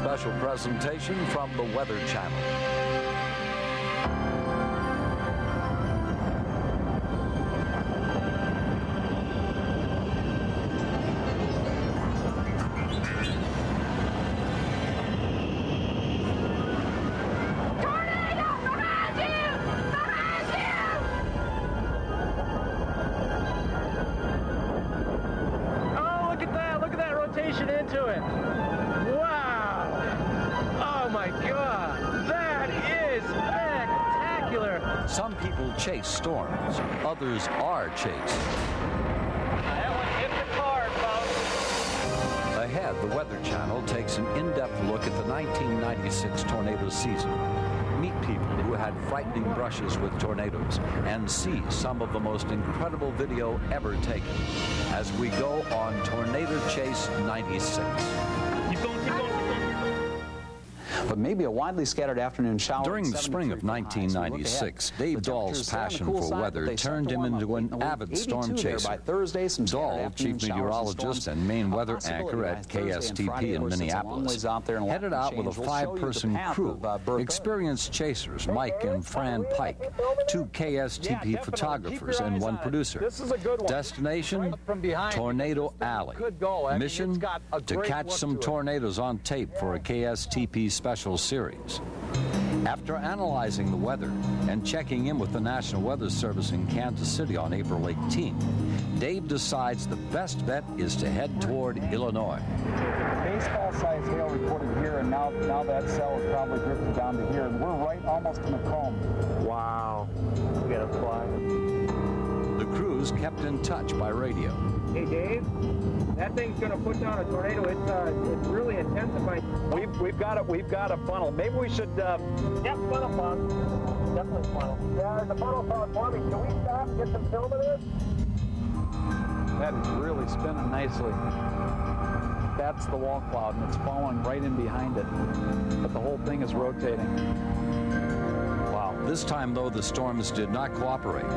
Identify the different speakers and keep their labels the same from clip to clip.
Speaker 1: special presentation from the Weather Channel.
Speaker 2: Into it. Wow. Oh my God. That is spectacular.
Speaker 1: Some people chase storms. Others are chased.
Speaker 2: That one hit the car, folks.
Speaker 1: Ahead, the Weather Channel takes an in-depth look at the 1996 tornado season. Meet people who had frightening brushes with tornadoes and see some of the most incredible video ever taken as we go on Tornado Chase 96.
Speaker 2: Keep going, keep going.
Speaker 3: But maybe a widely scattered afternoon shower.
Speaker 1: During the spring of 1996, Dave Dahl's passion for weather turned him into an avid storm chaser. Dahl, chief meteorologist and main weather anchor at KSTP in Minneapolis, headed out with a 5-person crew, experienced chasers Mike and Fran Pike, 2 KSTP photographers, and 1 producer. Destination, Tornado Alley. Mission, to catch some tornadoes on tape for a KSTP special series. After analyzing the weather and checking in with the National Weather Service in Kansas City on April 18th, Dave decides the best bet is to head toward Illinois.
Speaker 4: Baseball-sized hail reported here, and now that cell is probably drifted down to here, and we're right almost in Macomb.
Speaker 2: Wow. We gotta fly.
Speaker 1: The crews kept in touch by radio.
Speaker 5: Hey, Dave, that thing's going to put down a tornado. It's really intensifying.
Speaker 4: We've got a funnel. Maybe we should.
Speaker 5: Yep, funnel. Definitely funnel. Yeah, the funnel found for me. Can we stop and get some film of this?
Speaker 4: That is really spinning nicely. That's the wall cloud, and it's following right in behind it. But the whole thing is rotating. Wow.
Speaker 1: This time, though, the storms did not cooperate.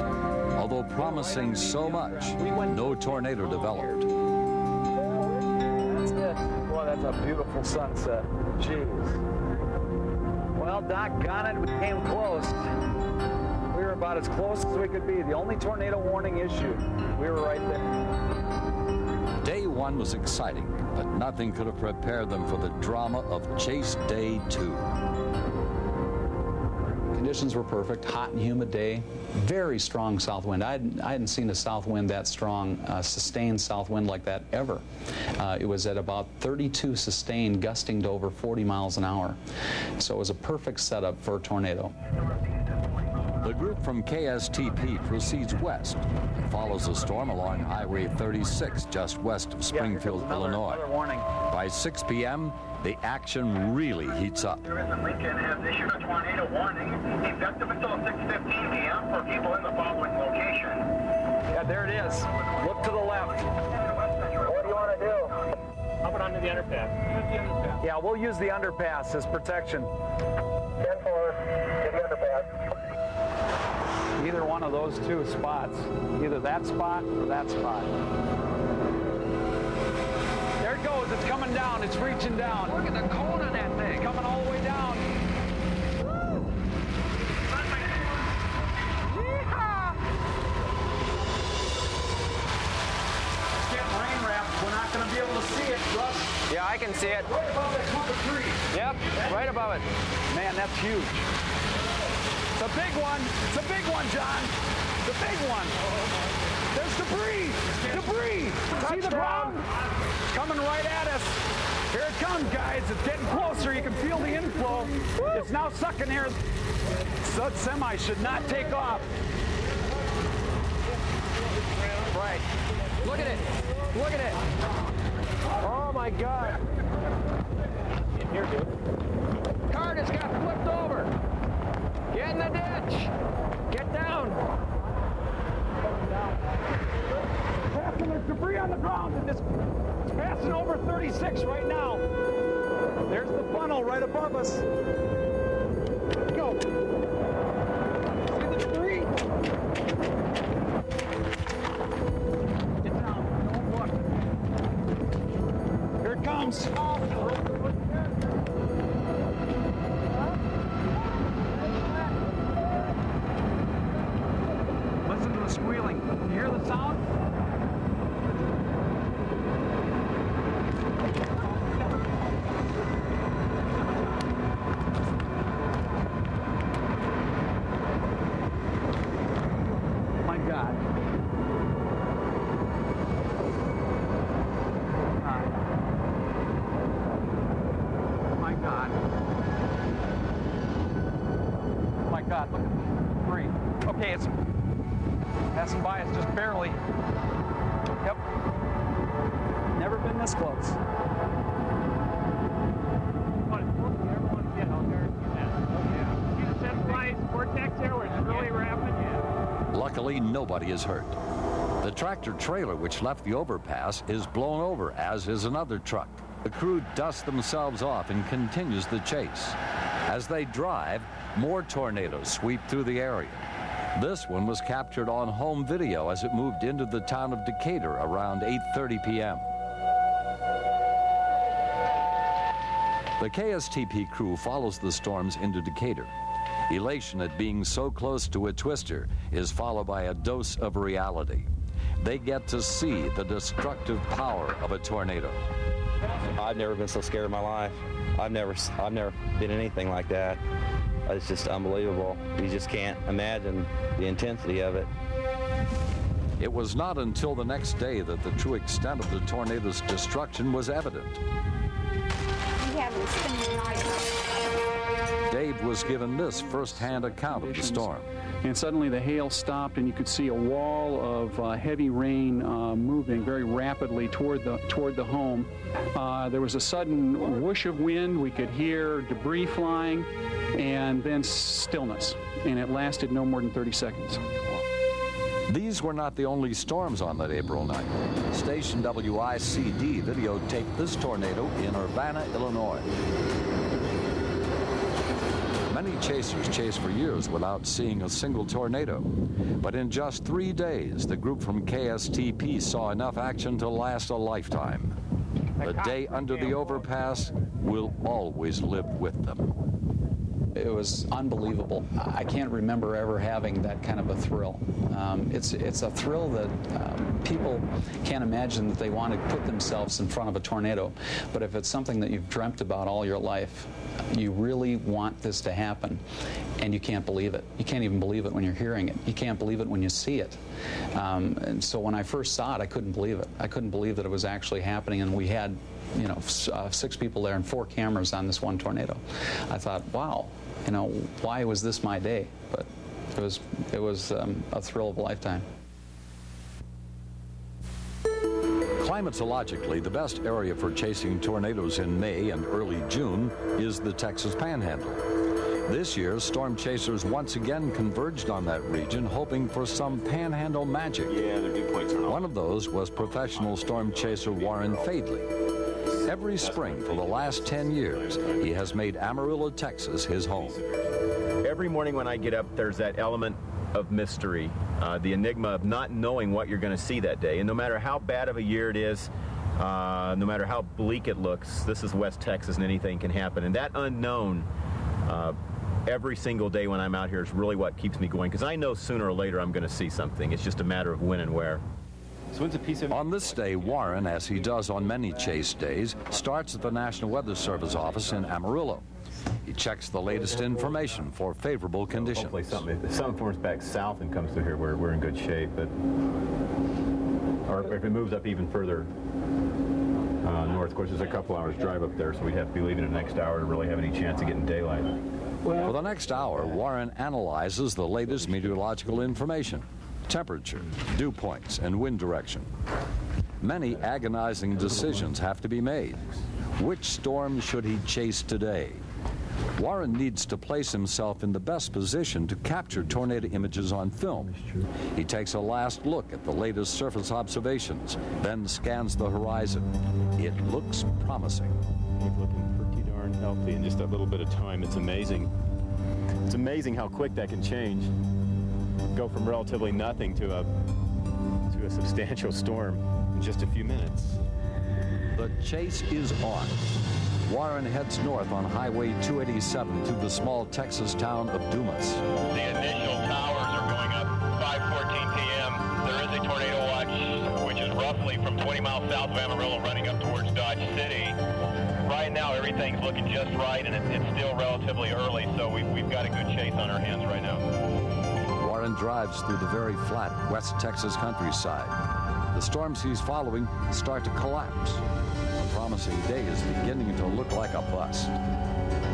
Speaker 1: Although promising so much, no tornado developed.
Speaker 4: That's it. Boy, that's a beautiful sunset. Jeez. Well, doggone it, we came close. We were about as close as we could be. The only tornado warning issued. We were right there.
Speaker 1: Day 1 was exciting, but nothing could have prepared them for the drama of Chase Day 2.
Speaker 3: Conditions were perfect, hot and humid day, very strong south wind. I hadn't seen a south wind that strong, sustained south wind like that ever. It was at about 32 sustained, gusting to over 40 miles an hour. So it was a perfect setup for a tornado.
Speaker 1: The group from KSTP proceeds west and follows the storm along Highway 36 just west of Springfield, Illinois. By 6 p.m., the action really heats up.
Speaker 6: Lincoln has issued a tornado warning effective until 6:15 p.m. for people in the following location.
Speaker 4: Yeah, there it is. Look to the left.
Speaker 5: What do you want to do?
Speaker 2: Up and onto the underpass.
Speaker 4: Yeah, we'll use the underpass as protection.
Speaker 5: 10-4 to the underpass.
Speaker 4: Either one of those 2 spots. Either that spot or that spot. There it goes. It's coming down. It's reaching down.
Speaker 1: Look at the cone on that thing.
Speaker 4: Coming all the way down.
Speaker 5: Yeehaw!
Speaker 4: It's getting rain wrapped. We're not going to be able to see it, Russ.
Speaker 5: Yeah, I can see it.
Speaker 4: Right above that clump of trees.
Speaker 5: Yep, right above it.
Speaker 4: Man, that's huge. It's a big one. It's a big one, John. The big one. There's debris. Debris. See the ground? It's coming right at us. Here it comes, guys. It's getting closer. You can feel the inflow. It's now sucking air. That semi should not take off. Right. Look at it. Look at it. Oh, my God.
Speaker 2: Here, dude.
Speaker 5: Car just got flipped over. Get in the ditch. Get down.
Speaker 4: There's debris on the ground, and it's passing over 36 right now. There's the funnel right above us. Let's go. See the debris? Get down. Don't look. Here it comes. that. Look at the debris. Okay, it's passing by us just barely. Yep. Never been this close.
Speaker 2: Vortex there where it's really rapid.
Speaker 1: Luckily, nobody is hurt. The tractor trailer which left the overpass is blown over, as is another truck. The crew dusts themselves off and continues the chase. As they drive, more tornadoes sweep through the area. This one was captured on home video as it moved into the town of Decatur around 8:30 p.m. The KSTP crew follows the storms into Decatur. Elation at being so close to a twister is followed by a dose of reality. They get to see the destructive power of a tornado.
Speaker 7: I've never been so scared in my life. I've never been anything like that. It's just unbelievable. You just can't imagine the intensity of it.
Speaker 1: It was not until the next day that the true extent of the tornado's destruction was evident. Dave was given this first-hand account of the storm.
Speaker 8: And suddenly the hail stopped, and you could see a wall of heavy rain moving very rapidly toward the home. There was a sudden whoosh of wind. We could hear debris flying, and then stillness. And it lasted no more than 30 seconds.
Speaker 1: These were not the only storms on that April night. Station WICD videotaped this tornado in Urbana, Illinois. Many chasers chase for years without seeing a single tornado. But in just 3 days, the group from KSTP saw enough action to last a lifetime. The day under the overpass will always live with them.
Speaker 3: It was unbelievable. I can't remember ever having that kind of a thrill. It's a thrill that people can't imagine that they want to put themselves in front of a tornado. But if it's something that you've dreamt about all your life, you really want this to happen, and you can't believe it. You can't even believe it when you're hearing it. You can't believe it when you see it. And so when I first saw it, I couldn't believe it. I couldn't believe that it was actually happening, and we had 6 people there and 4 cameras on this one tornado. I thought, wow, why was this my day? But it was a thrill of a lifetime.
Speaker 1: Climatologically, the best area for chasing tornadoes in May and early June is the Texas Panhandle. This year, storm chasers once again converged on that region, hoping for some panhandle magic.
Speaker 9: Yeah, their dew points are not.
Speaker 1: One of those was professional storm chaser Warren Fadley. Every spring for the last 10 years, he has made Amarillo, Texas, his home.
Speaker 9: Every morning when I get up, there's that element of mystery, the enigma of not knowing what you're going to see that day. And no matter how bad of a year it is, no matter how bleak it looks, this is West Texas and anything can happen. And that unknown, every single day when I'm out here is really what keeps me going, because I know sooner or later I'm going to see something. It's just a matter of when and where.
Speaker 1: On this day, Warren, as he does on many chase days, starts at the National Weather Service office in Amarillo. He checks the latest information for favorable conditions.
Speaker 9: Hopefully if something forms back south and comes through here, we're in good shape. But or if it moves up even further north, of course, there's a couple hours drive up there, so we'd have to be leaving the next hour to really have any chance of getting daylight.
Speaker 1: For the next hour, Warren analyzes the latest meteorological information: temperature, dew points, and wind direction. Many agonizing decisions have to be made. Which storm should he chase today? Warren needs to place himself in the best position to capture tornado images on film. He takes a last look at the latest surface observations, then scans the horizon. It looks promising.
Speaker 9: He's looking pretty darn healthy in just a little bit of time. It's amazing. It's amazing how quick that can change. Go from relatively nothing to a substantial storm in just a few minutes.
Speaker 1: The chase is on. Warren heads north on Highway 287 to the small Texas town of Dumas.
Speaker 10: The initial towers are going up 5:14 p.m. There is a tornado watch, which is roughly from 20 miles south of Amarillo running up towards Dodge City. Right now, everything's looking just right, and it's still relatively early, so we've got a good chase on our hands right now.
Speaker 1: Warren drives through the very flat West Texas countryside. The storms he's following start to collapse. A promising day is beginning to look like a bust.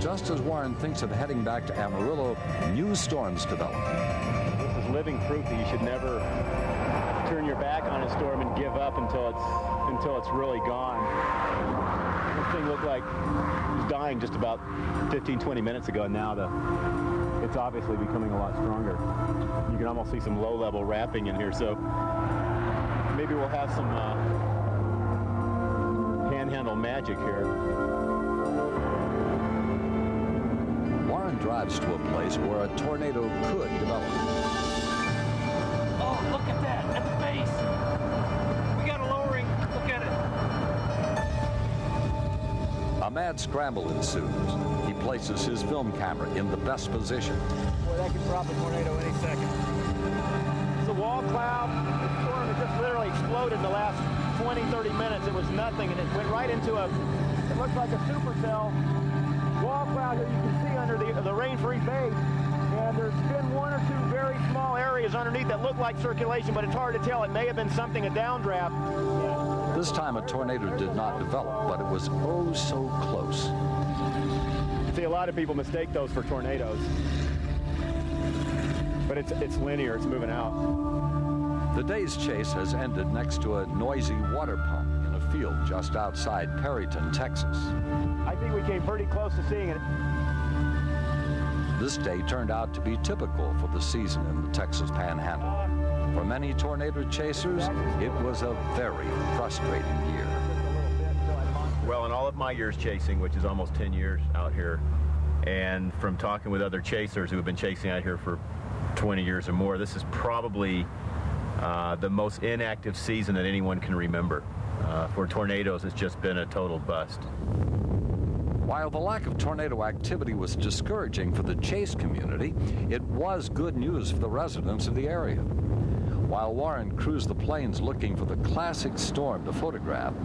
Speaker 1: Just as Warren thinks of heading back to Amarillo, new storms develop.
Speaker 9: This is living proof that you should never turn your back on a storm and give up until it's really gone. This thing looked like it was dying just about 15-20 minutes ago, and now it's obviously becoming a lot stronger. You can almost see some low-level wrapping in here, so maybe we'll have some panhandle magic here.
Speaker 1: Warren drives to a place where a tornado could develop.
Speaker 2: Oh, look at that, at the base. We got a lowering, look at it.
Speaker 1: A mad scramble ensues. He places his film camera in the best position.
Speaker 2: Boy, that could drop a tornado any second.
Speaker 9: It's a wall cloud. The storm had just literally exploded in the last 20-30 minutes. It was nothing, and it went right into it looks like a supercell wall cloud that you can see under the rain-free base. And there's been one or two very small areas underneath that look like circulation, but it's hard to tell. It may have been something, a downdraft.
Speaker 1: This time a tornado did not develop, but it was oh so close.
Speaker 9: See, a lot of people mistake those for tornadoes. But it's linear, it's moving out.
Speaker 1: The day's chase has ended next to a noisy water pump in a field just outside Perryton, Texas.
Speaker 9: I think we came pretty close to seeing it.
Speaker 1: This day turned out to be typical for the season in the Texas Panhandle. For many tornado chasers, it was a very frustrating year.
Speaker 9: Well, in all of my years chasing, which is almost 10 years out here, and from talking with other chasers who have been chasing out here for 20 years or more, this is probably the most inactive season that anyone can remember. For tornadoes, it's just been a total bust.
Speaker 1: While the lack of tornado activity was discouraging for the chase community, it was good news for the residents of the area. While Warren cruised the plains looking for the classic storm to photograph,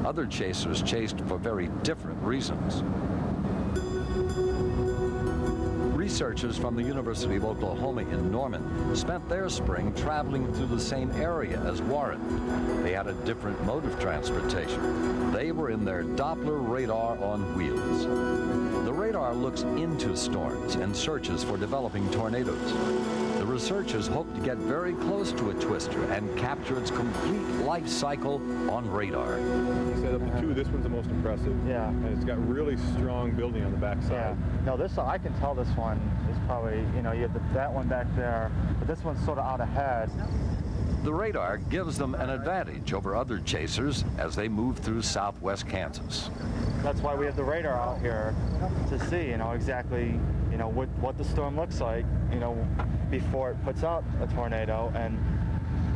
Speaker 1: other chasers chased for very different reasons. Researchers from the University of Oklahoma in Norman spent their spring traveling through the same area as Warren. They had a different mode of transportation. They were in their Doppler radar on wheels. The radar looks into storms and searches for developing tornadoes. The researchers hope to get very close to a twister and capture its complete life cycle on radar.
Speaker 11: You said up to two, this one's the most impressive.
Speaker 12: Yeah.
Speaker 11: And it's got really strong building on the backside.
Speaker 12: Yeah. No, this, I can tell this one is probably, you know, you have that one back there, but this one's sort of out ahead.
Speaker 1: The radar gives them an advantage over other chasers as they move through southwest Kansas.
Speaker 12: That's why we have the radar out here to see, you know, exactly, you know, what the storm looks like, you know, before it puts out a tornado, and,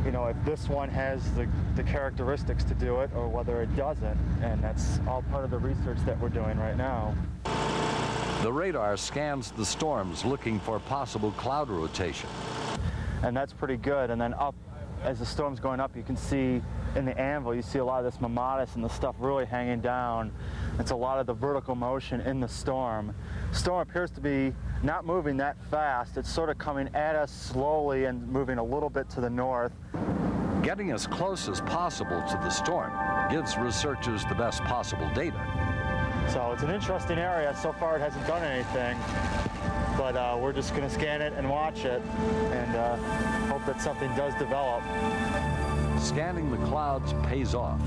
Speaker 12: you know, if this one has the characteristics to do it or whether it doesn't, and that's all part of the research that we're doing right now.
Speaker 1: The radar scans the storms looking for possible cloud rotation.
Speaker 12: And that's pretty good, and then up, as the storm's going up, you can see in the anvil, you see a lot of this mammatus and the stuff really hanging down. It's a lot of the vertical motion in the storm. The storm appears to be not moving that fast. It's sort of coming at us slowly and moving a little bit to the north.
Speaker 1: Getting as close as possible to the storm gives researchers the best possible data.
Speaker 12: So it's an interesting area. So far it hasn't done anything, but we're just going to scan it and watch it and hope that something does develop.
Speaker 1: Scanning the clouds pays off.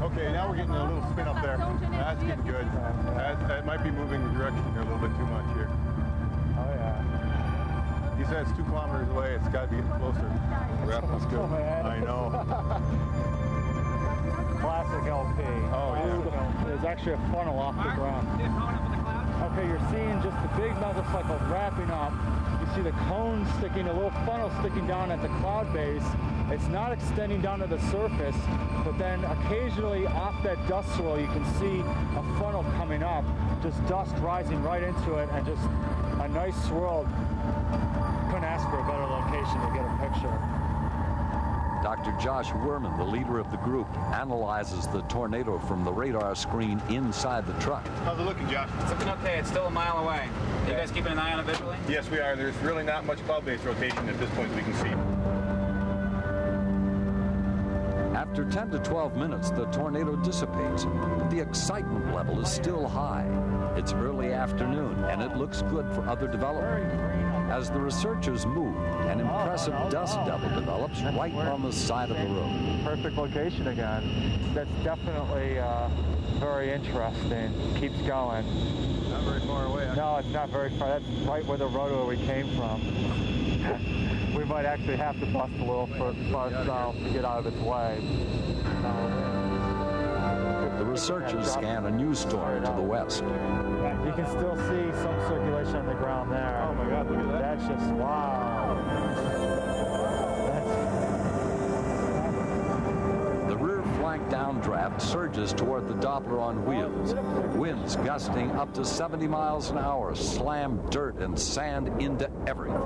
Speaker 11: Okay, now we're getting a little spin up there. That's getting good. That might be moving the direction here a little bit too much here.
Speaker 12: Oh, yeah.
Speaker 11: He said it's 2 kilometers away. It's got to be getting closer. That's good. I know.
Speaker 12: Classic LP.
Speaker 11: Oh, yeah.
Speaker 12: There's actually a funnel off the ground. Okay, you're seeing just the big mesocycle wrapping up. You see the cone sticking, a little funnel sticking down at the cloud base. It's not extending down to the surface, but then occasionally off that dust swirl, you can see a funnel coming up, just dust rising right into it, and just a nice swirl. Couldn't ask for a better location to get a picture.
Speaker 1: Dr. Josh Werman, the leader of the group, analyzes the tornado from the radar screen inside the truck.
Speaker 11: How's it looking, Josh?
Speaker 13: It's looking okay. It's still a mile away. Are you guys keeping an eye on it visually?
Speaker 11: Yes, we are. There's really not much cloud-based rotation at this point we can see.
Speaker 1: After 10 to 12 minutes, the tornado dissipates, but the excitement level is still high. It's early afternoon, and it looks good for other development. As the researchers move, an impressive dust devil develops right on the side of the road.
Speaker 12: Perfect location again. That's definitely very interesting. Keeps going.
Speaker 11: Not very far away.
Speaker 12: No, it's not very far. That's right where the roadway we came from. We might actually have to bust a little far south to get out of its way.
Speaker 1: The researchers scan a new storm to the west.
Speaker 12: You can still see some circulation on the ground there.
Speaker 11: Oh my God, look at that.
Speaker 12: That's just, wow.
Speaker 1: The rear flank downdraft surges toward the Doppler on wheels. Winds gusting up to 70 miles an hour slam dirt and sand into everything.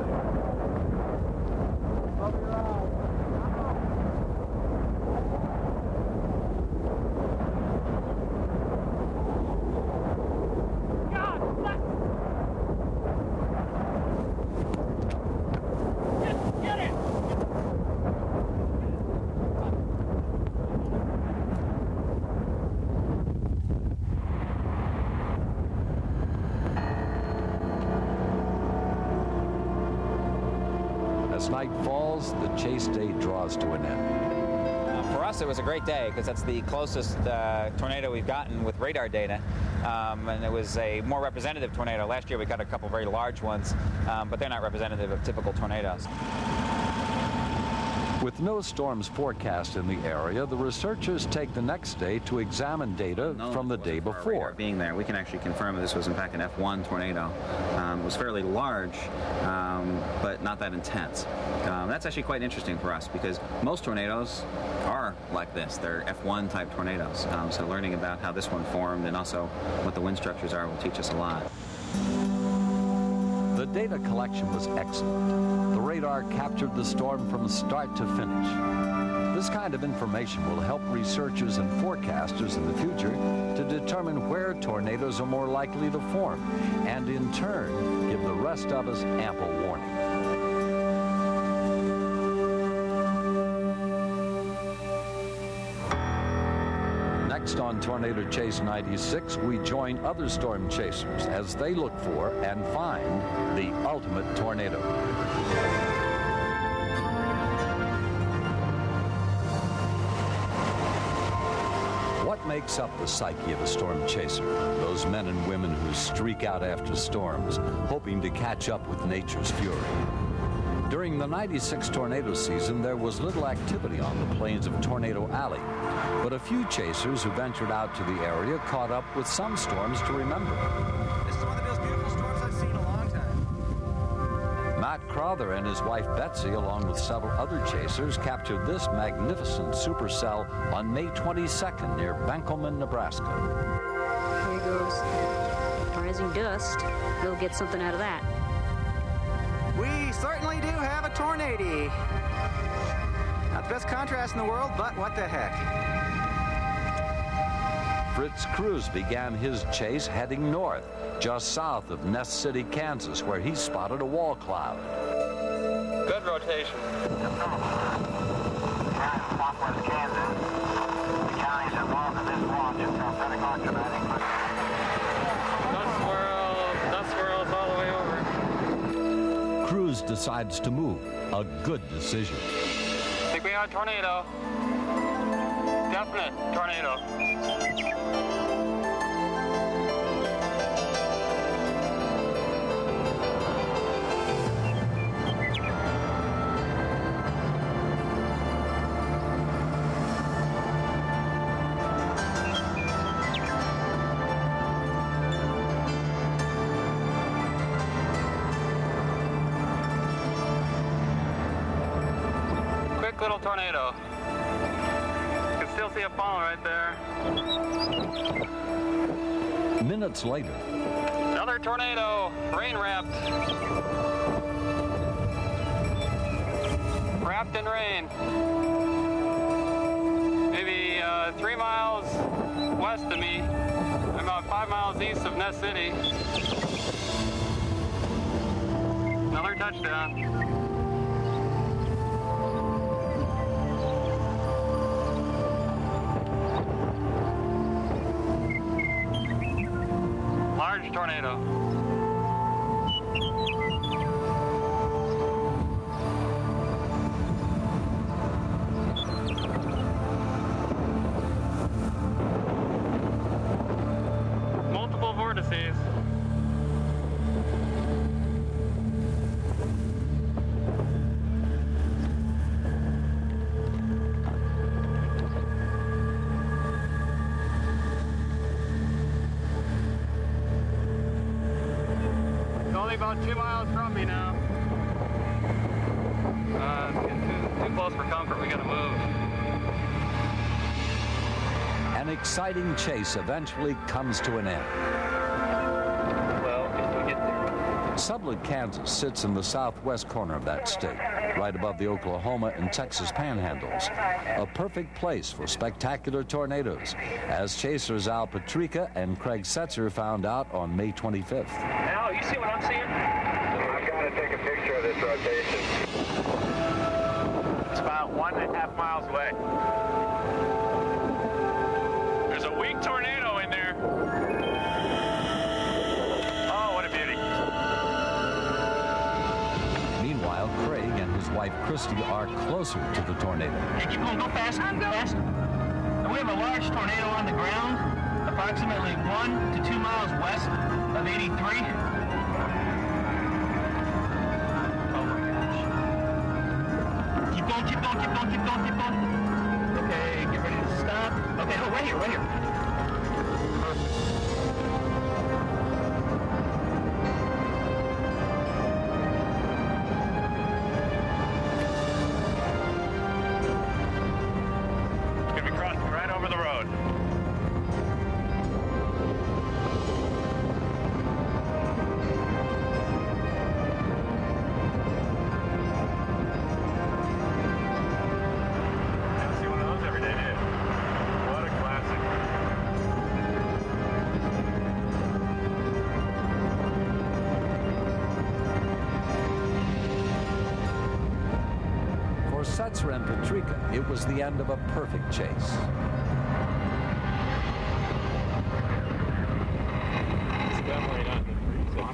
Speaker 1: As night falls, the chase day draws to an end.
Speaker 13: For us, it was a great day because that's the closest tornado we've gotten with radar data. And it was a more representative tornado. Last year we got a couple very large ones, but they're not representative of typical tornadoes.
Speaker 1: With no storms forecast in the area, the researchers take the next day to examine data from the day before.
Speaker 13: Being there, we can actually confirm that this was in fact an F1 tornado. It was fairly large, but not that intense. That's actually quite interesting for us because most tornadoes are like this. They're F1 type tornadoes. So learning about how this one formed and also what the wind structures are will teach us a lot.
Speaker 1: The data collection was excellent. The radar captured the storm from start to finish. This kind of information will help researchers and forecasters in the future to determine where tornadoes are more likely to form, and in turn, give the rest of us ample warning. Next on Tornado Chase 96, we join other storm chasers as they look for and find the ultimate tornado. What makes up the psyche of a storm chaser? Those men and women who streak out after storms, hoping to catch up with nature's fury. During the 96 tornado season, there was little activity on the plains of Tornado Alley, but a few chasers who ventured out to the area caught up with some storms to remember.
Speaker 14: This is one of the most beautiful storms I've seen in a long time.
Speaker 1: Matt Crowther and his wife Betsy, along with several other chasers, captured this magnificent supercell on May 22nd near Benkelman, Nebraska.
Speaker 15: Here goes rising dust. We'll get something out of that.
Speaker 14: We certainly do have a tornado. Not the best contrast in the world, but what the heck.
Speaker 1: Fritz Cruz began his chase heading north, just south of Ness City, Kansas, where he spotted a wall cloud.
Speaker 2: Good rotation.
Speaker 6: Southwest Kansas. The counties involved in this launch from Pentagon Dramatic.
Speaker 2: Dust swirls all the way over.
Speaker 1: Cruz decides to move. A good decision.
Speaker 2: I think we have a tornado. Definite tornado. Quick little tornado. You can still see a funnel right there.
Speaker 1: Minutes later.
Speaker 2: Another tornado, rain wrapped. Wrapped in rain. Maybe 3 miles west of me. I'm about 5 miles east of Ness City. Another touchdown. tornado. Multiple vortices. About 2 miles from me now. It's getting too close for comfort. We gotta move.
Speaker 1: An exciting chase eventually comes to an end.
Speaker 2: Well, if we get there.
Speaker 1: Sublette, Kansas sits in the southwest corner of that state, right above the Oklahoma and Texas panhandles. A perfect place for spectacular tornadoes, as chasers Al Patrica and Craig Setzer found out on May 25th.
Speaker 2: Al, you see what I'm seeing?
Speaker 6: I've got to take a picture of this rotation.
Speaker 2: It's about 1.5 miles away. There's a weak tornado in there. Oh, what a beauty.
Speaker 1: Meanwhile, Craig and his wife Christy are closer to the tornado.
Speaker 16: Hey, keep going, go fast, fast. And we have a large tornado on the ground, approximately 1 to 2 miles west of 83. Keep going. Okay, get ready to stop. Okay, no, right here.
Speaker 2: It's gonna be crossing right over the road.
Speaker 1: Setzer and Patrica, it was the end of a perfect chase.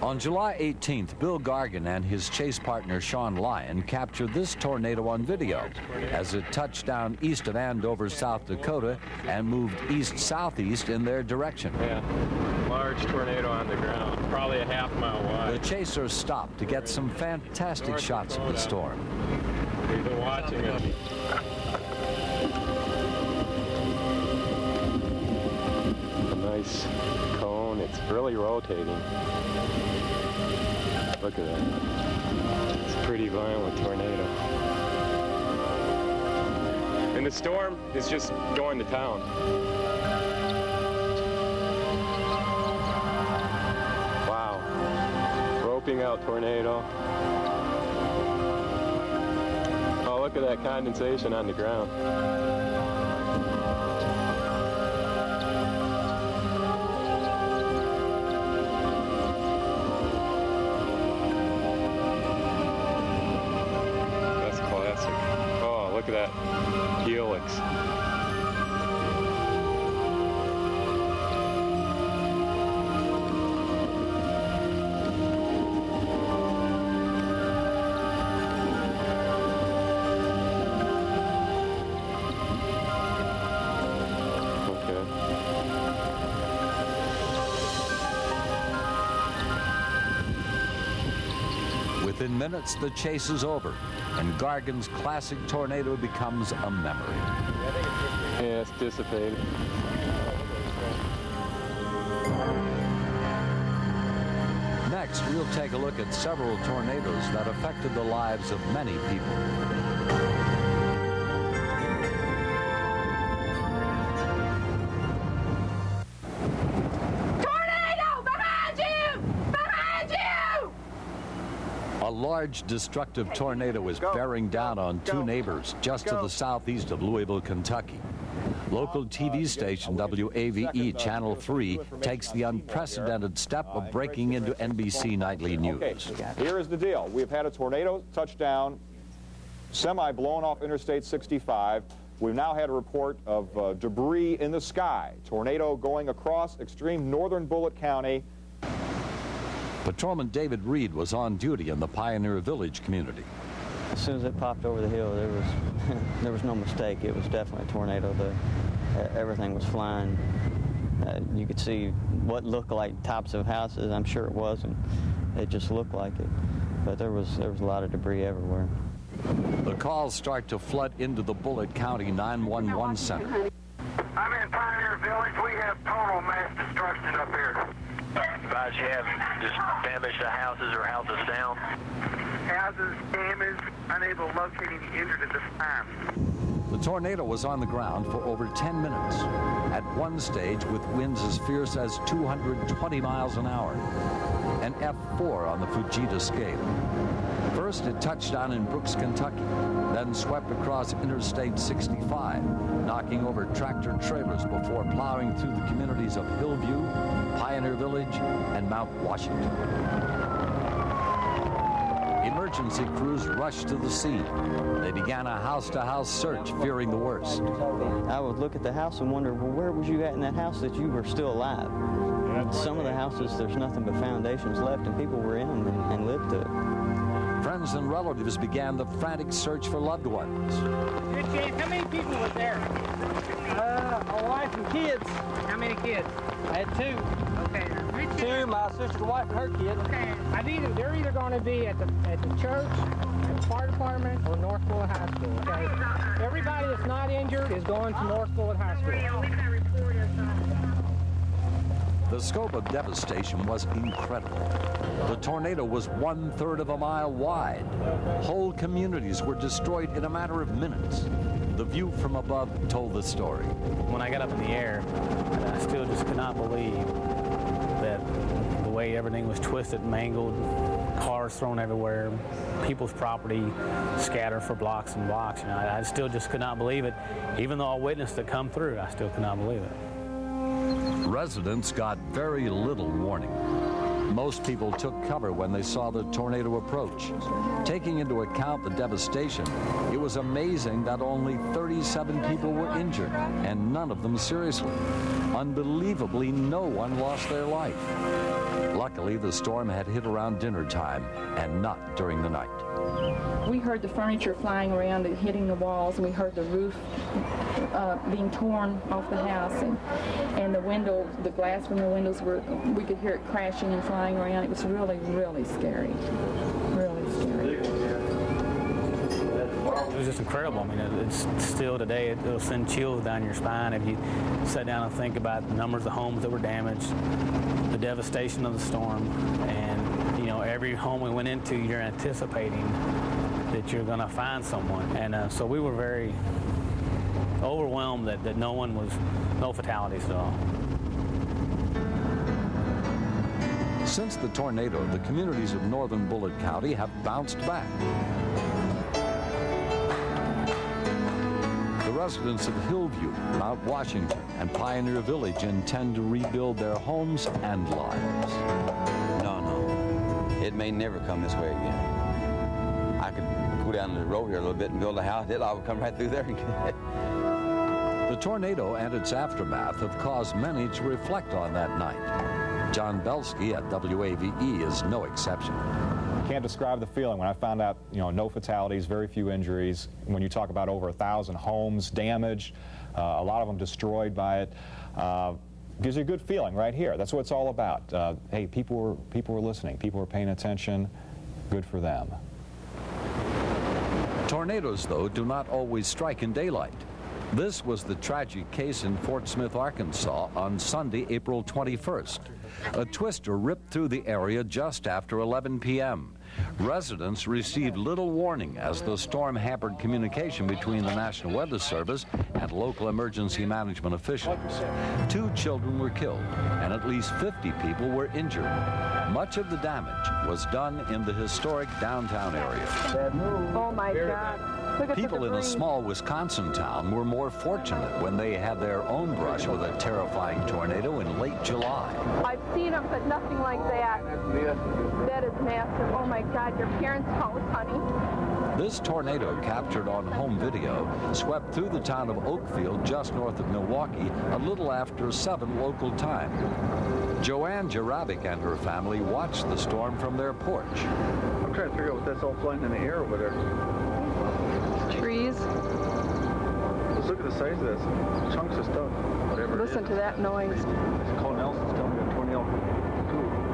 Speaker 1: On July 18th, Bill Gargan and his chase partner Sean Lyon captured this tornado on video as it touched down east of Andover, South Dakota, and moved east-southeast in their direction.
Speaker 2: Yeah, large tornado on the ground, probably a half-mile wide.
Speaker 1: The chasers stopped to get some fantastic shots of the storm.
Speaker 2: We've been watching it.
Speaker 17: A nice cone. It's really rotating. Look at that. It's a pretty violent tornado. And the storm is just going to town. Wow. Roping out tornado. Look at that condensation on the ground. That's classic. Oh, look at that helix.
Speaker 1: Within minutes, the chase is over, and Gargan's classic tornado becomes a memory.
Speaker 17: Yeah, it's dissipated.
Speaker 1: Next, we'll take a look at several tornadoes that affected the lives of many people. A large destructive tornado is bearing down on two neighbors just to the southeast of Louisville, Kentucky. Local TV station WAVE Channel 3 takes the unprecedented step of breaking into NBC Nightly News.
Speaker 18: Okay, here is the deal. We've had a tornado touchdown, semi-blown off Interstate 65. We've now had a report of debris in the sky. Tornado going across extreme northern Bullitt County.
Speaker 1: Patrolman David Reed was on duty in the Pioneer Village community.
Speaker 19: As soon as it popped over the hill, there was no mistake. It was definitely a tornado. Everything was flying. You could see what looked like tops of houses. I'm sure it wasn't. It just looked like it. But there was a lot of debris everywhere.
Speaker 1: The calls start to flood into the Bullitt County 911 center.
Speaker 6: I'm in Pioneer Village. We have total mass destruction up here.
Speaker 10: Advise you have just damage to houses or houses down?
Speaker 6: Houses damaged, unable to locate any injured at this time.
Speaker 1: The tornado was on the ground for over 10 minutes, at one stage with winds as fierce as 220 miles an hour, an F4 on the Fujita scale. First, it touched down in Brooks, Kentucky, then swept across Interstate 65, knocking over tractor trailers before plowing through the communities of Hillview, Pioneer Village, and Mount Washington. Emergency crews rushed to the scene. They began a house-to-house search, fearing the worst.
Speaker 19: I would look at the house and wonder, well, where was you at in that house that you were still alive? Some of the houses, there's nothing but foundations left, and people were in them and lived to it.
Speaker 1: Friends and relatives began the frantic search for loved ones.
Speaker 16: James, how many people was there?
Speaker 20: A wife and kids.
Speaker 16: How many kids?
Speaker 20: I had two.
Speaker 16: Okay.
Speaker 20: Two, my sister's wife and her kid.
Speaker 16: Okay. They're either going to be at the church, at the fire department, or North Bullitt High School. Okay. Everybody that's not injured is going to North Bullitt High School.
Speaker 1: The scope of devastation was incredible. The tornado was 1/3 of a mile wide. Whole communities were destroyed in a matter of minutes. The view from above told the story.
Speaker 21: When I got up in the air, I still just could not believe that the way everything was twisted, mangled, cars thrown everywhere, people's property scattered for blocks and blocks. You know, I still just could not believe it. Even though I witnessed it come through, I still could not believe it.
Speaker 1: Residents got very little warning. Most people took cover when they saw the tornado approach. Taking into account the devastation, it was amazing that only 37 people were injured, and none of them seriously. Unbelievably, no one lost their life. Luckily, the storm had hit around dinner time and not during the night.
Speaker 22: We heard the furniture flying around and hitting the walls, and we heard the roof being torn off the house, and the window, the glass from the windows, we could hear it crashing and flying around. It was really, really scary. Really scary.
Speaker 21: It was just incredible. I mean, it's still today, it'll send chills down your spine if you sit down and think about the numbers of homes that were damaged, the devastation of the storm, and, you know, every home we went into, you're anticipating that you're going to find someone. And so we were very overwhelmed that no fatalities at all.
Speaker 1: Since the tornado, the communities of northern Bullitt County have bounced back. The residents of Hillview, Mount Washington, and Pioneer Village intend to rebuild their homes and lives.
Speaker 23: No. It may never come this way again. I could go down the road here a little bit and build a house. I would come right through there.
Speaker 1: The tornado and its aftermath have caused many to reflect on that night. John Belsky at WAVE is no exception.
Speaker 18: Can't describe the feeling when I found out, no fatalities, very few injuries. When you talk about over 1,000 homes damaged, a lot of them destroyed by it, gives you a good feeling right here. That's what it's all about. Hey, people were listening, people were paying attention. Good for them. Tornadoes, though, do not always strike in daylight. This was the tragic case in Fort Smith, Arkansas on Sunday, April 21st. A twister ripped through the area just after 11 p.m. Residents received little warning as the storm hampered communication between the National Weather Service and local emergency management officials. 2 children were killed and at least 50 people were injured. Much of the damage was done in the historic downtown area.
Speaker 22: Oh my God.
Speaker 1: People in a small Wisconsin town were more fortunate when they had their own brush with a terrifying tornado in late July.
Speaker 22: I've seen them, but nothing like that. That is massive. Oh my God, your parents' house, honey.
Speaker 1: This tornado, captured on home video, swept through the town of Oakfield just north of Milwaukee a little after 7 local time.
Speaker 18: Joanne Jarabic and her family watched the storm from their porch.
Speaker 4: I'm trying to figure out what that's all flying in the air over there.
Speaker 5: Trees.
Speaker 4: Let's look at the size of this. Chunks of stuff. Whatever.
Speaker 5: Listen to that noise.
Speaker 4: Colin Nelson's telling me a tornado.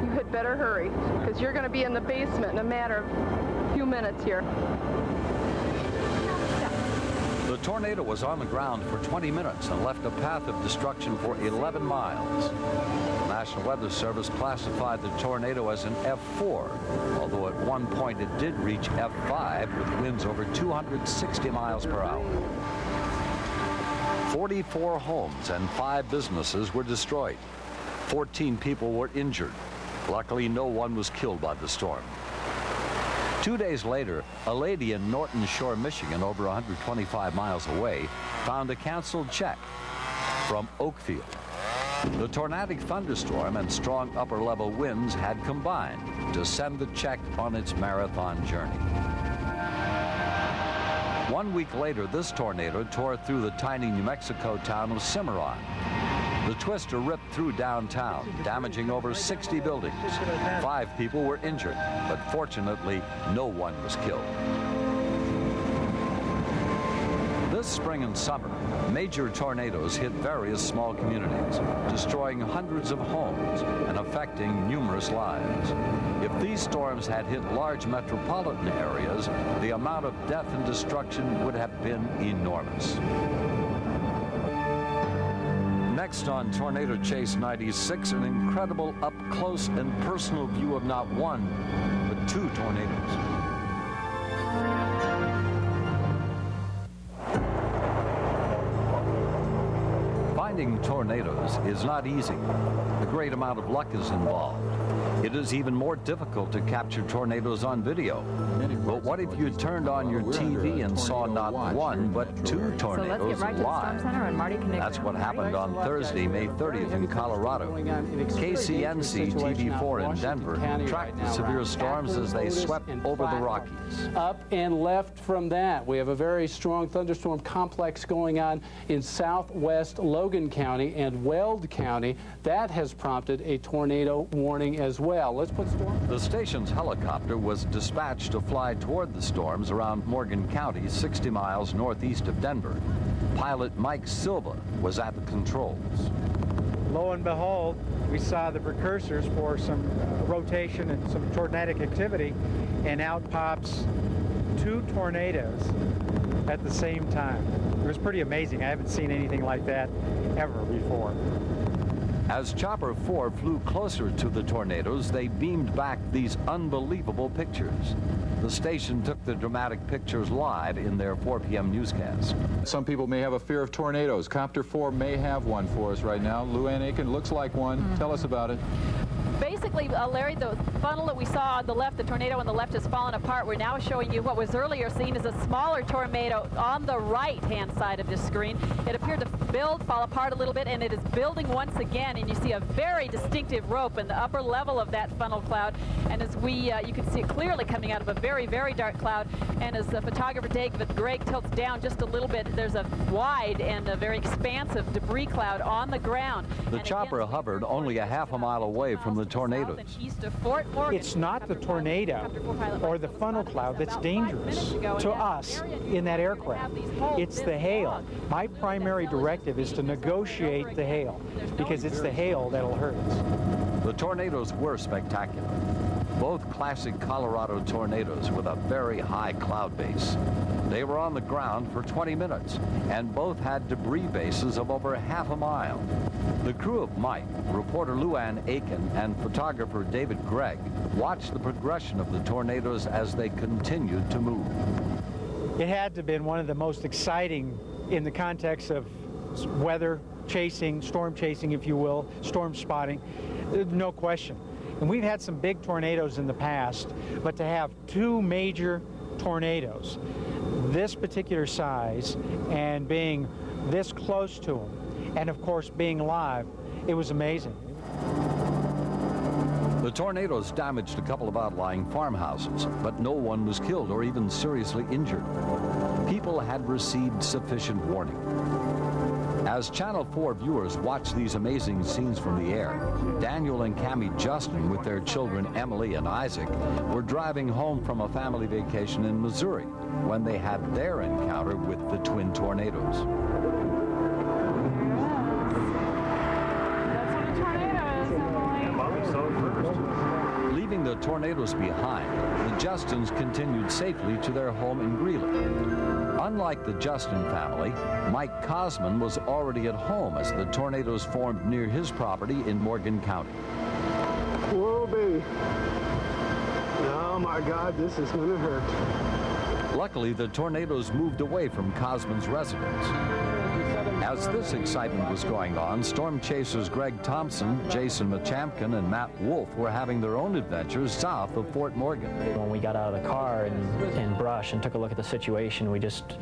Speaker 5: You had better hurry, because you're going to be in the basement in a matter of a few minutes here.
Speaker 18: The tornado was on the ground for 20 minutes and left a path of destruction for 11 miles. The National Weather Service classified the tornado as an F4, although at one point it did reach F5 with winds over 260 miles per hour. 44 homes and 5 businesses were destroyed. 14 people were injured. Luckily, no one was killed by the storm. 2 days later, a lady in Norton Shore, Michigan, over 125 miles away, found a canceled check from Oakfield. The tornadic thunderstorm and strong upper-level winds had combined to send the check on its marathon journey. 1 week later, this tornado tore through the tiny New Mexico town of Cimarron. The twister ripped through downtown, damaging over 60 buildings. 5 people were injured, but fortunately, no one was killed. This spring and summer, major tornadoes hit various small communities, destroying hundreds of homes and affecting numerous lives. If these storms had hit large metropolitan areas, the amount of death and destruction would have been enormous. Next on Tornado Chase 96, an incredible up-close and personal view of not one, but 2 tornadoes. Finding tornadoes is not easy. A great amount of luck is involved. It is even more difficult to capture tornadoes on video. But what if you turned on your TV and saw not one, but 2 tornadoes live? That's what happened on Thursday, May 30th in Colorado. KCNC TV4 in Denver tracked the severe storms as they swept over the Rockies.
Speaker 7: Up and left from that, we have a very strong thunderstorm complex going on in southwest Logan County and Weld County. That has prompted a tornado warning as well. Let's put storm.
Speaker 18: The station's helicopter was dispatched to fly toward the storms around Morgan County, 60 miles northeast of Denver. Pilot Mike Silva was at the controls.
Speaker 24: Lo and behold, we saw the precursors for some rotation and some tornadic activity, and out pops 2 tornadoes at the same time. It was pretty amazing. I haven't seen anything like that ever before.
Speaker 18: As Chopper 4 flew closer to the tornadoes, they beamed back these unbelievable pictures. The station took the dramatic pictures live in their 4 p.m. newscast.
Speaker 25: Some people may have a fear of tornadoes. Copter 4 may have one for us right now. Luann Aiken looks like one. Tell us about it.
Speaker 26: Basically, Larry, the funnel that we saw on the left, the tornado on the left has fallen apart. We're now showing you what was earlier seen as a smaller tornado on the right-hand side of this screen. It appeared to fall apart a little bit, and it is building once again, and you see a very distinctive rope in the upper level of that funnel cloud. And as you can see it clearly coming out of a very, very dark cloud. And as the photographer David Gregg tilts down just a little bit, there's a wide and a very expansive debris cloud on the ground.
Speaker 18: The chopper hovered only a half a mile away from the tornadoes.
Speaker 24: It's not the tornado or the funnel cloud that's dangerous to us in that aircraft. It's the hail. My primary directive is to negotiate the hail, because it's the hail that'll hurt us.
Speaker 18: The tornadoes were spectacular. Both classic Colorado tornadoes with a very high cloud base. They were on the ground for 20 minutes, and both had debris bases of over half a mile. The crew of Mike, reporter Luann Aiken, and photographer David Gregg watched the progression of the tornadoes as they continued to move.
Speaker 24: It had to have been one of the most exciting in the context of weather chasing, storm chasing, if you will, storm spotting, no question. And we've had some big tornadoes in the past, but to have 2 major tornadoes this particular size and being this close to them, and of course being live, it was amazing.
Speaker 18: The tornadoes damaged a couple of outlying farmhouses, but no one was killed or even seriously injured. People had received sufficient warning. As Channel 4 viewers watch these amazing scenes from the air, Daniel and Cammie Justin, with their children Emily and Isaac, were driving home from a family vacation in Missouri when they had their encounter with the twin tornadoes. Leaving the tornadoes behind, the Justins continued safely to their home in Greeley. Unlike the Justin family, Mike Cosman was already at home as the tornadoes formed near his property in Morgan County.
Speaker 3: Whoa, baby. Oh my God, this is gonna hurt.
Speaker 18: Luckily, the tornadoes moved away from Cosman's residence. As this excitement was going on, storm chasers Greg Thompson, Jason Machampkin, and Matt Wolf were having their own adventures south of Fort Morgan.
Speaker 8: When we got out of the car in brush and took a look at the situation, we just,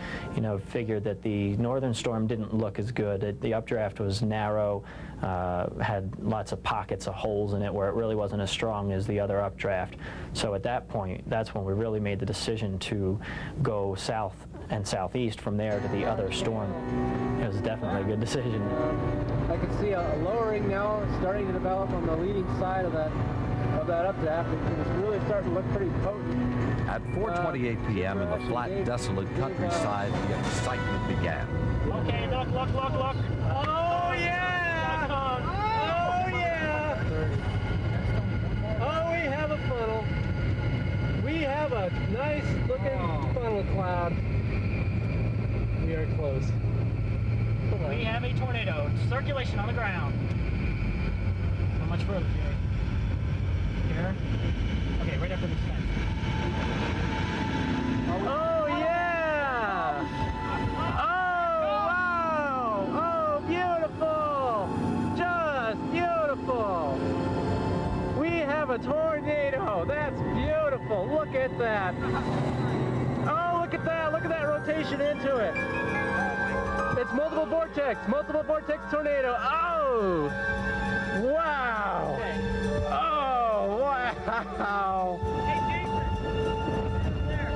Speaker 8: figured that the northern storm didn't look as good. The updraft was narrow, had lots of pockets of holes in it where it really wasn't as strong as the other updraft. So at that point, that's when we really made the decision to go south and southeast from there to the other storm. It was definitely a good decision.
Speaker 20: I can see a lowering now starting to develop on the leading side of that updraft. It's really starting to look pretty potent.
Speaker 18: At 4:28 p.m. in the flat, desolate countryside, the excitement began.
Speaker 20: Okay, look. Oh, yeah! Oh, yeah! Oh, we have a funnel. We have a nice-looking funnel cloud. We are close.
Speaker 9: We have a tornado. Circulation on the ground. How much further, Jerry? Here? Okay, right after this fence.
Speaker 20: Oh, yeah! Oh, wow! Oh, beautiful! Just beautiful! We have a tornado. That's beautiful. Look at that. Oh, look at that. Look at that rotation into it. It's multiple vortex tornado. Oh! Wow! Oh, wow! Hey, Jason! There.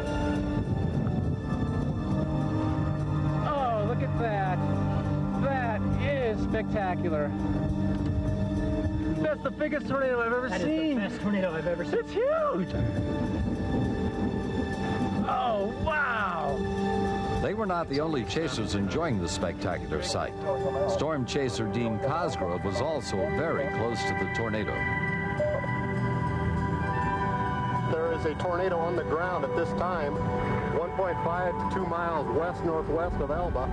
Speaker 20: Oh, look at that. That is spectacular. That's the biggest tornado I've ever seen.
Speaker 9: That is the best tornado I've ever seen.
Speaker 20: It's huge! Oh, wow!
Speaker 18: They were not the only chasers enjoying the spectacular sight. Storm chaser Dean Cosgrove was also very close to the tornado.
Speaker 11: There is a tornado on the ground at this time, 1.5 to 2 miles west-northwest of Elba,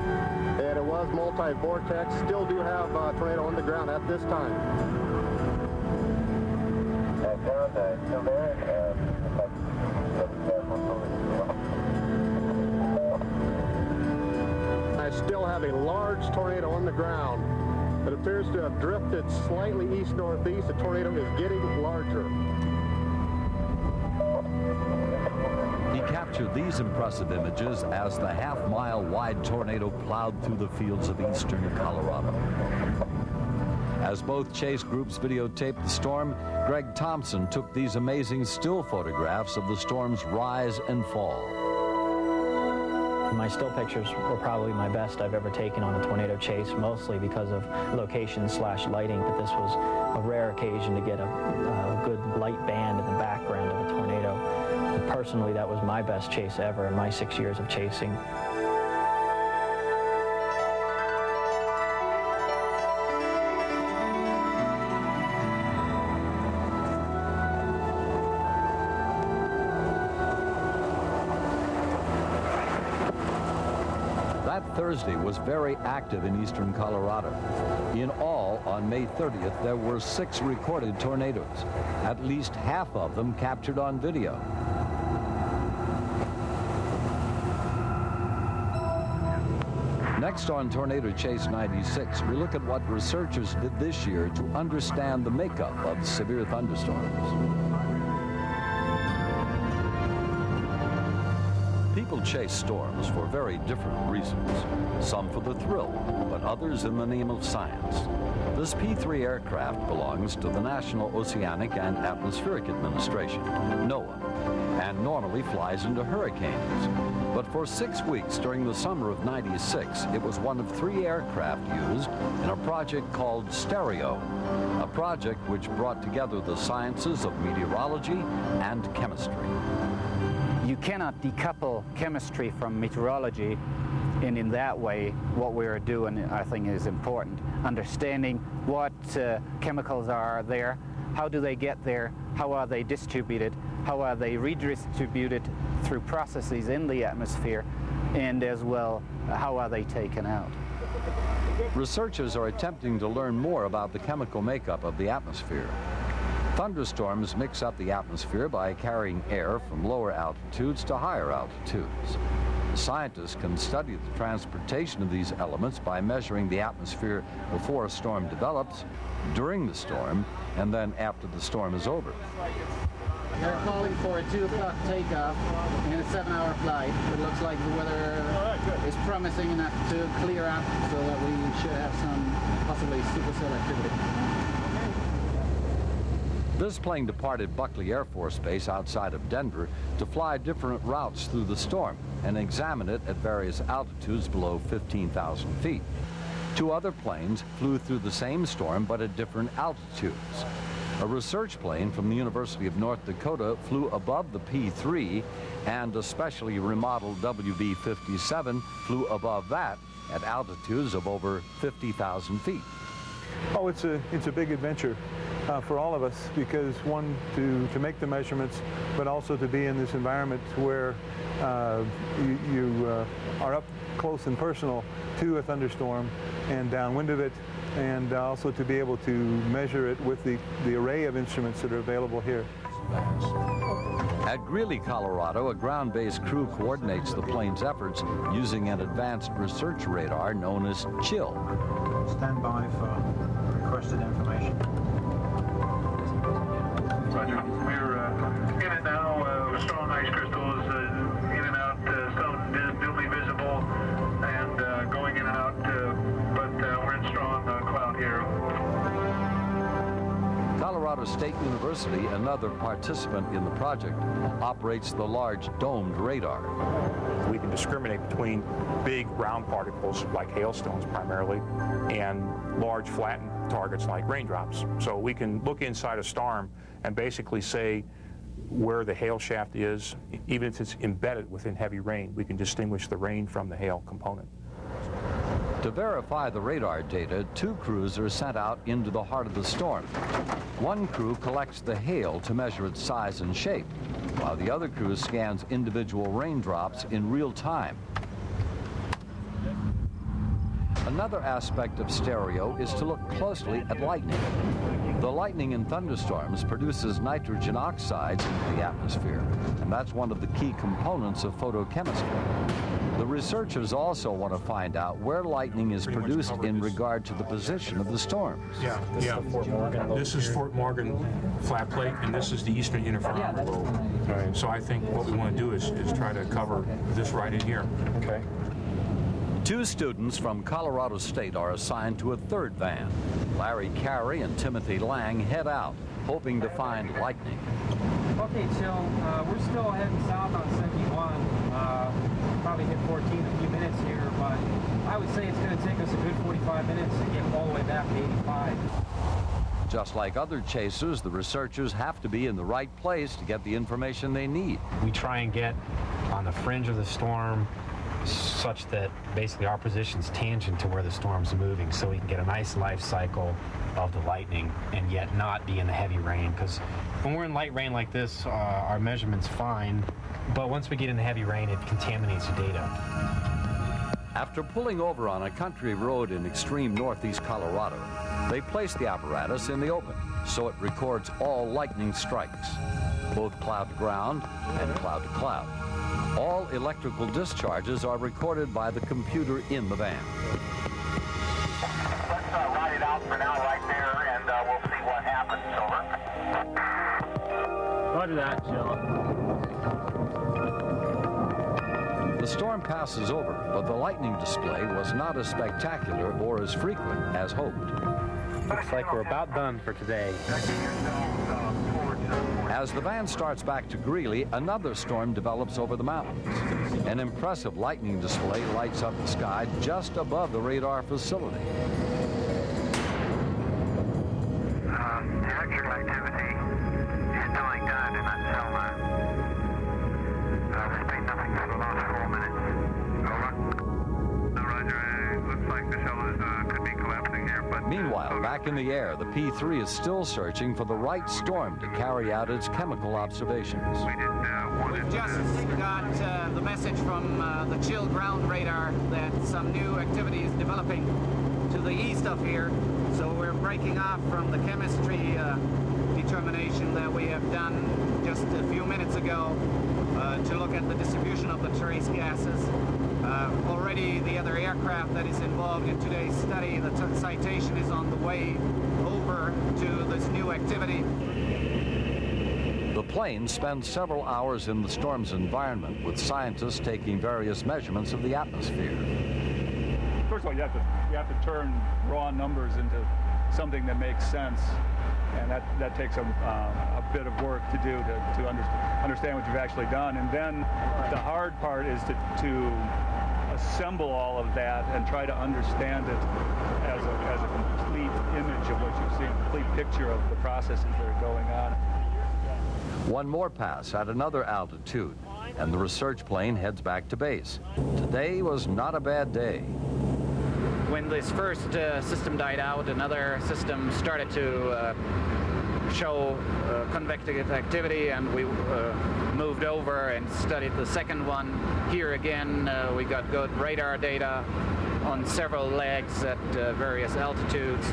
Speaker 11: and it was multi-vortex. Still do have a tornado on the ground at this time. Still there. I still have a large tornado on the ground. It appears to have drifted slightly east-northeast. The tornado is getting larger.
Speaker 18: He captured these impressive images as the half-mile wide tornado plowed through the fields of eastern Colorado. As both chase groups videotaped the storm, Greg Thompson took these amazing still photographs of the storm's rise and fall.
Speaker 8: My still pictures were probably my best I've ever taken on a tornado chase, mostly because of location/lighting, but this was a rare occasion to get a good light band in the background of a tornado. And personally, that was my best chase ever in my 6 years of chasing.
Speaker 18: Thursday was very active in eastern Colorado. In all, on May 30th, there were 6 recorded tornadoes, at least half of them captured on video. Next on Tornado Chase 96, we look at what researchers did this year to understand the makeup of severe thunderstorms. People chase storms for very different reasons. Some for the thrill, but others in the name of science. This P-3 aircraft belongs to the National Oceanic and Atmospheric Administration, NOAA. and normally flies into hurricanes. But for 6 weeks during the summer of '96, it was one of 3 aircraft used in a project called Stereo, a project which brought together the sciences of meteorology and chemistry.
Speaker 2: You cannot decouple chemistry from meteorology, and in that way, what we're doing, I think, is important. Understanding what chemicals are there, how do they get there, how are they distributed, how are they redistributed through processes in the atmosphere, and as well, how are they taken out.
Speaker 18: Researchers are attempting to learn more about the chemical makeup of the atmosphere. Thunderstorms mix up the atmosphere by carrying air from lower altitudes to higher altitudes. Scientists can study the transportation of these elements by measuring the atmosphere before a storm develops, during the storm, and then after the storm is over.
Speaker 20: They're calling for a 2 o'clock takeoff in a 7-hour flight. It looks like the weather is promising enough to clear up so that we should have some possibly supercell activity.
Speaker 18: This plane departed Buckley Air Force Base outside of Denver to fly different routes through the storm and examine it at various altitudes below 15,000 feet. 2 other planes flew through the same storm but at different altitudes. A research plane from the University of North Dakota flew above the P3, and a specially remodeled WV-57 flew above that at altitudes of over 50,000 feet.
Speaker 4: Oh, it's a big adventure for all of us, because one, to make the measurements, but also to be in this environment where you are up close and personal to a thunderstorm and downwind of it, and also to be able to measure it with the array of instruments that are available here.
Speaker 18: At Greeley, Colorado, a ground-based crew coordinates the plane's efforts using an advanced research radar known as CHILL.
Speaker 12: Stand by for requested information.
Speaker 6: Roger. We're in it now. Strong ice crystals in and out, some dimly visible and going in and out, but we're in strong cloud here.
Speaker 18: Colorado State University, another participant in the project, operates the large domed radar.
Speaker 13: We can discriminate between big round particles like hailstones primarily and large flattened targets like raindrops. So we can look inside a storm and basically say where the hail shaft is. Even if it's embedded within heavy rain, we can distinguish the rain from the hail component.
Speaker 18: To verify the radar data, 2 crews are sent out into the heart of the storm. One crew collects the hail to measure its size and shape, while the other crew scans individual raindrops in real time. Another aspect of Stereo is to look closely at lightning. The lightning in thunderstorms produces nitrogen oxides into the atmosphere, and that's one of the key components of photochemistry. The researchers also want to find out where lightning is produced in regard to the position of the storms.
Speaker 13: Yeah. This is Fort Morgan flat plate, and this is the eastern interferometer lobe. Right. So I think what we want to do is try to cover this right in here. Okay.
Speaker 18: 2 students from Colorado State are assigned to a 3rd van. Larry Carey and Timothy Lang head out, hoping to find lightning.
Speaker 20: Okay, so we're still heading south on 71. Probably hit 14 in a few minutes here, but I would say it's going to take us a good 45 minutes to get all the way back to 85.
Speaker 18: Just like other chasers, the researchers have to be in the right place to get the information they need.
Speaker 14: We try and get on the fringe of the storm such that basically our position's tangent to where the storm's moving, so we can get a nice life cycle of the lightning and yet not be in the heavy rain, because when we're in light rain like this, our measurement's fine, but once we get in the heavy rain, it contaminates the data.
Speaker 18: After pulling over on a country road in extreme northeast Colorado, they place the apparatus in the open so it records all lightning strikes, both cloud to ground and cloud to cloud. All electrical discharges are recorded by the computer in the van.
Speaker 6: Let's ride it out for now right there, and we'll see what happens. Over.
Speaker 20: Roger that, Jill.
Speaker 18: The storm passes over, but the lightning display was not as spectacular or as frequent as hoped.
Speaker 20: Looks like we're about done for today.
Speaker 18: As the van starts back to Greeley, another storm develops over the mountains. An impressive lightning display lights up the sky just above the radar facility.
Speaker 6: The electrical activity is dying down in that cell now. There's been nothing for the last 4 minutes. Over. No, Roger. Looks like the cell could be collapsing here. But
Speaker 18: meanwhile, back in the air, the P-3 is still searching for the right storm to carry out its chemical observations.
Speaker 20: We've just got the message from the chill ground radar that some new activity is developing to the east of here. So we're breaking off from the chemistry determination that we have done just a few minutes ago to look at the distribution of the trace gases. Already the other aircraft that is involved in today's study, the Citation is on the way over to this new activity.
Speaker 18: The plane spends several hours in the storm's environment with scientists taking various measurements of the atmosphere.
Speaker 10: First of all, you have to turn raw numbers into something that makes sense, and that takes a bit of work to do to understand what you've actually done. And then the hard part is to assemble all of that and try to understand it as a complete image of what you've seen, a complete picture of the processes that are going on.
Speaker 18: One more pass at another altitude, and the research plane heads back to base. Today was not a bad day.
Speaker 2: When this first system died out, another system started to show convective activity, and we moved over and studied the second one. Here again, we got good radar data on several legs at various altitudes.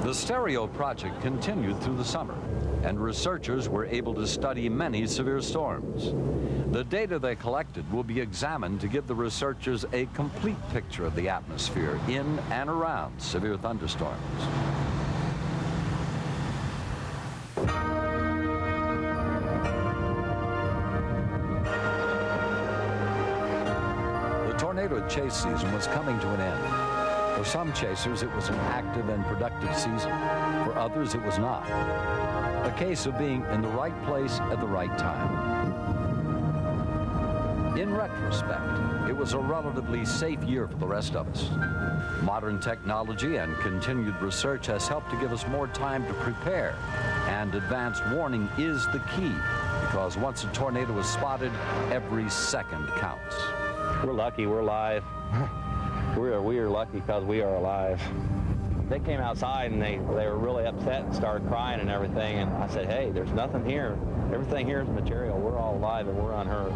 Speaker 18: The stereo project continued through the summer, and researchers were able to study many severe storms. The data they collected will be examined to give the researchers a complete picture of the atmosphere in and around severe thunderstorms. The tornado chase season was coming to an end. For some chasers, it was an active and productive season. For others, it was not. A case of being in the right place at the right time. In retrospect, it was a relatively safe year for the rest of us. Modern technology and continued research has helped to give us more time to prepare, and advanced warning is the key, because once a tornado is spotted, every second counts.
Speaker 15: We're lucky, we're alive. We are lucky because we are alive. They came outside and they were really upset and started crying and everything, and I said, hey, there's nothing here. Everything here is material. We're all alive and we're unhurt.